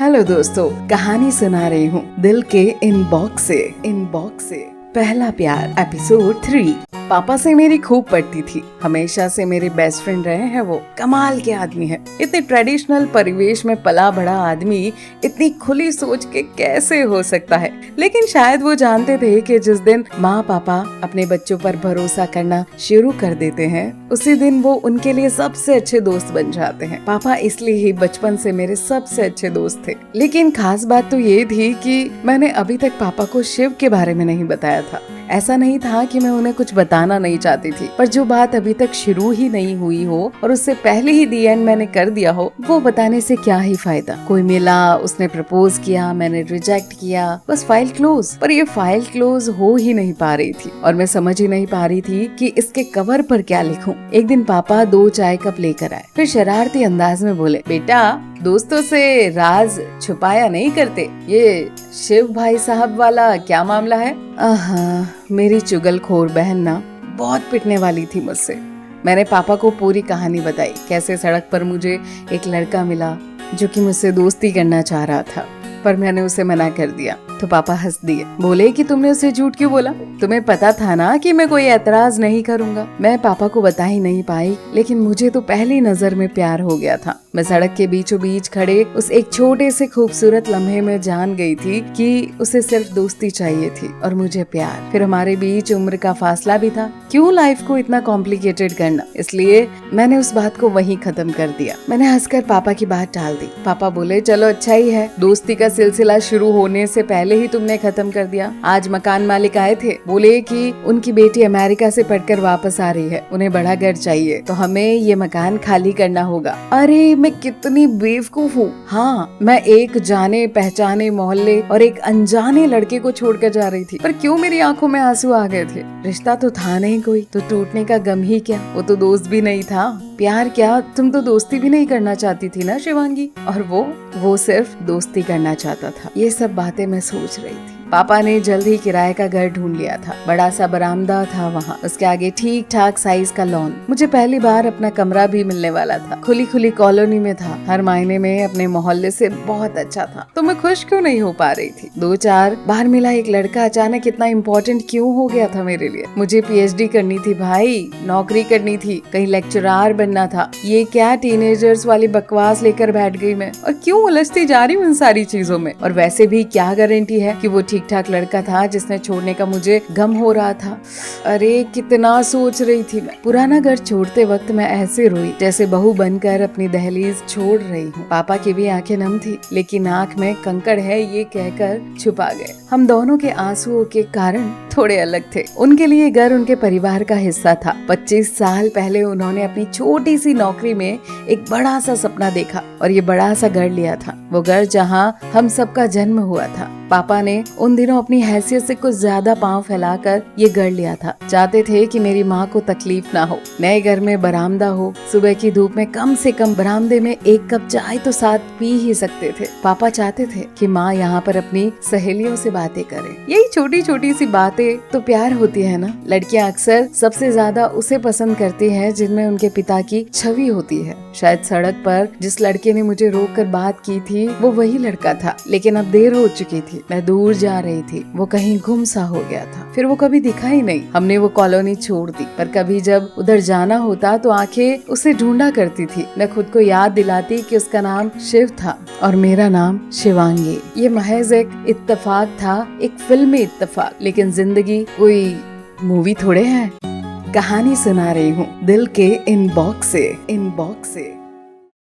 Hello दोस्तों, कहानी सुना रही हूँ दिल के इनबॉक्स से पहला प्यार एपिसोड 3। पापा से मेरी खूब पटती थी, हमेशा से मेरे बेस्ट फ्रेंड रहे हैं। वो कमाल के आदमी है। इतने ट्रेडिशनल परिवेश में पला बड़ा आदमी इतनी खुली सोच के कैसे हो सकता है। लेकिन शायद वो जानते थे कि जिस दिन माँ पापा अपने बच्चों पर भरोसा करना शुरू कर देते हैं, उसी दिन वो उनके लिए सबसे अच्छे दोस्त बन जाते हैं। पापा इसलिए ही बचपन से मेरे सबसे अच्छे दोस्त थे। लेकिन खास बात तो ये थी कि मैंने अभी तक पापा को शिव के बारे में नहीं बताया था। ऐसा नहीं था कि मैं उन्हें कुछ बताना नहीं चाहती थी, पर जो बात अभी तक शुरू ही नहीं हुई हो और उससे पहले ही दी एंड मैंने कर दिया हो, वो बताने से क्या ही फायदा। कोई मिला, उसने प्रपोज किया, मैंने रिजेक्ट किया, बस फाइल क्लोज। पर ये फाइल क्लोज हो ही नहीं पा रही थी और मैं समझ ही नहीं पा रही थी कि इसके कवर पर क्या लिखूं। एक दिन पापा 2 चाय कप लेकर आए, फिर शरारती अंदाज में बोले, बेटा दोस्तों से राज छुपाया नहीं करते। ये शिव भाई साहब वाला क्या मामला है? मेरी चुगलखोर बहन ना बहुत पिटने वाली थी मुझसे। मैंने पापा को पूरी कहानी बताई, कैसे सड़क पर मुझे एक लड़का मिला जो कि मुझसे दोस्ती करना चाह रहा था, पर मैंने उसे मना कर दिया। तो पापा हंस दिए, बोले कि तुमने उसे झूठ क्यों बोला? तुम्हें पता था ना कि मैं कोई एतराज नहीं करूंगा। मैं पापा को बता ही नहीं पाई, लेकिन मुझे तो पहली नजर में प्यार हो गया था। मैं सड़क के बीचों बीच खड़े उस एक छोटे से खूबसूरत लम्हे में जान गई थी कि उसे सिर्फ दोस्ती चाहिए थी और मुझे प्यार। फिर हमारे बीच उम्र का फासला भी था। क्यों लाइफ को इतना कॉम्प्लिकेटेड करना? इसलिए मैंने उस बात को वहीं खत्म कर दिया। मैंने हंसकर पापा की बात टाल दी। पापा बोले, चलो अच्छा ही है, दोस्ती का सिलसिला शुरू होने से पहले ही तुमने खत्म कर दिया। आज मकान मालिक आए थे, बोले कि उनकी बेटी अमेरिका से पढ़कर वापस आ रही है, उन्हें बड़ा घर चाहिए, तो हमें ये मकान खाली करना होगा। अरे मैं कितनी बेवकूफ हूँ। हाँ, मैं एक जाने पहचाने मोहल्ले और एक अनजाने लड़के को छोड़कर जा रही थी, पर क्यों मेरी आंखों में आंसू आ गए थे? रिश्ता तो था नहीं कोई, तो टूटने का गम ही क्या। वो तो दोस्त भी नहीं था। प्यार क्या, तुम तो दोस्ती भी नहीं करना चाहती थी ना शिवांगी, और वो सिर्फ दोस्ती करना चाहता था। ये सब बातें मैं सोच रही थी। पापा ने जल्द ही किराए का घर ढूंढ लिया था। बड़ा सा बरामदा था वहाँ, उसके आगे ठीक ठाक साइज का लॉन। मुझे पहली बार अपना कमरा भी मिलने वाला था। खुली खुली कॉलोनी में था, हर मायने में अपने मोहल्ले से बहुत अच्छा था। तो मैं खुश क्यों नहीं हो पा रही थी? 2-4 बार मिला एक लड़का अचानक इतना इम्पोर्टेंट क्यों हो गया था मेरे लिए? मुझे पीएचडी करनी थी भाई, नौकरी करनी थी, कहीं लेक्चरर बनना था। ये क्या टीनेजर्स वाली बकवास लेकर बैठ गई मैं, और क्यों उलझती जा रही हूँ इन सारी चीजों में? और वैसे भी क्या गारंटी है कि वो ठीक ठाक लड़का था जिसने छोड़ने का मुझे गम हो रहा था। अरे कितना सोच रही थी मैं। पुराना घर छोड़ते वक्त मैं ऐसे रोई जैसे बहू बनकर अपनी दहलीज छोड़ रही हूँ। पापा की भी आंखें नम थी, लेकिन आंख में कंकड़ है ये कहकर छुपा गए। हम दोनों के आंसुओं के कारण थोड़े अलग थे। उनके लिए घर उनके परिवार का हिस्सा था। 25 साल पहले उन्होंने अपनी छोटी सी नौकरी में एक बड़ा सा सपना देखा और ये बड़ा सा घर लिया था। वो घर जहाँ हम सबका जन्म हुआ था। पापा ने उन दिनों अपनी हैसियत से कुछ ज्यादा पांव फैलाकर ये घर लिया था। चाहते थे कि मेरी माँ को तकलीफ ना हो। नए घर में बरामदा हो, सुबह की धूप में कम से कम बरामदे में 1 कप चाय तो साथ पी ही सकते थे। पापा चाहते थे कि माँ यहाँ पर अपनी सहेलियों से बातें करे। यही छोटी छोटी सी बातें तो प्यार होती है ना। लड़कियां अक्सर सबसे ज्यादा उसे पसंद करती है जिनमें उनके पिता की छवि होती है। शायद सड़क पर जिस लड़के ने मुझे रोककर बात की थी वो वही लड़का था, लेकिन अब देर हो चुकी थी। मैं दूर जा रही थी, वो कहीं गुम सा हो गया था। फिर वो कभी दिखा ही नहीं। हमने वो कॉलोनी छोड़ दी, पर कभी जब उधर जाना होता तो आंखें उसे ढूंढा करती थी। मैं खुद को याद दिलाती कि उसका नाम शिव था और मेरा नाम शिवांगी। ये महज एक इत्तेफाक था, एक फिल्मी इत्तेफाक, लेकिन जिंदगी कोई मूवी थोड़े है। कहानी सुना रही हूँ दिल के इनबॉक्स से।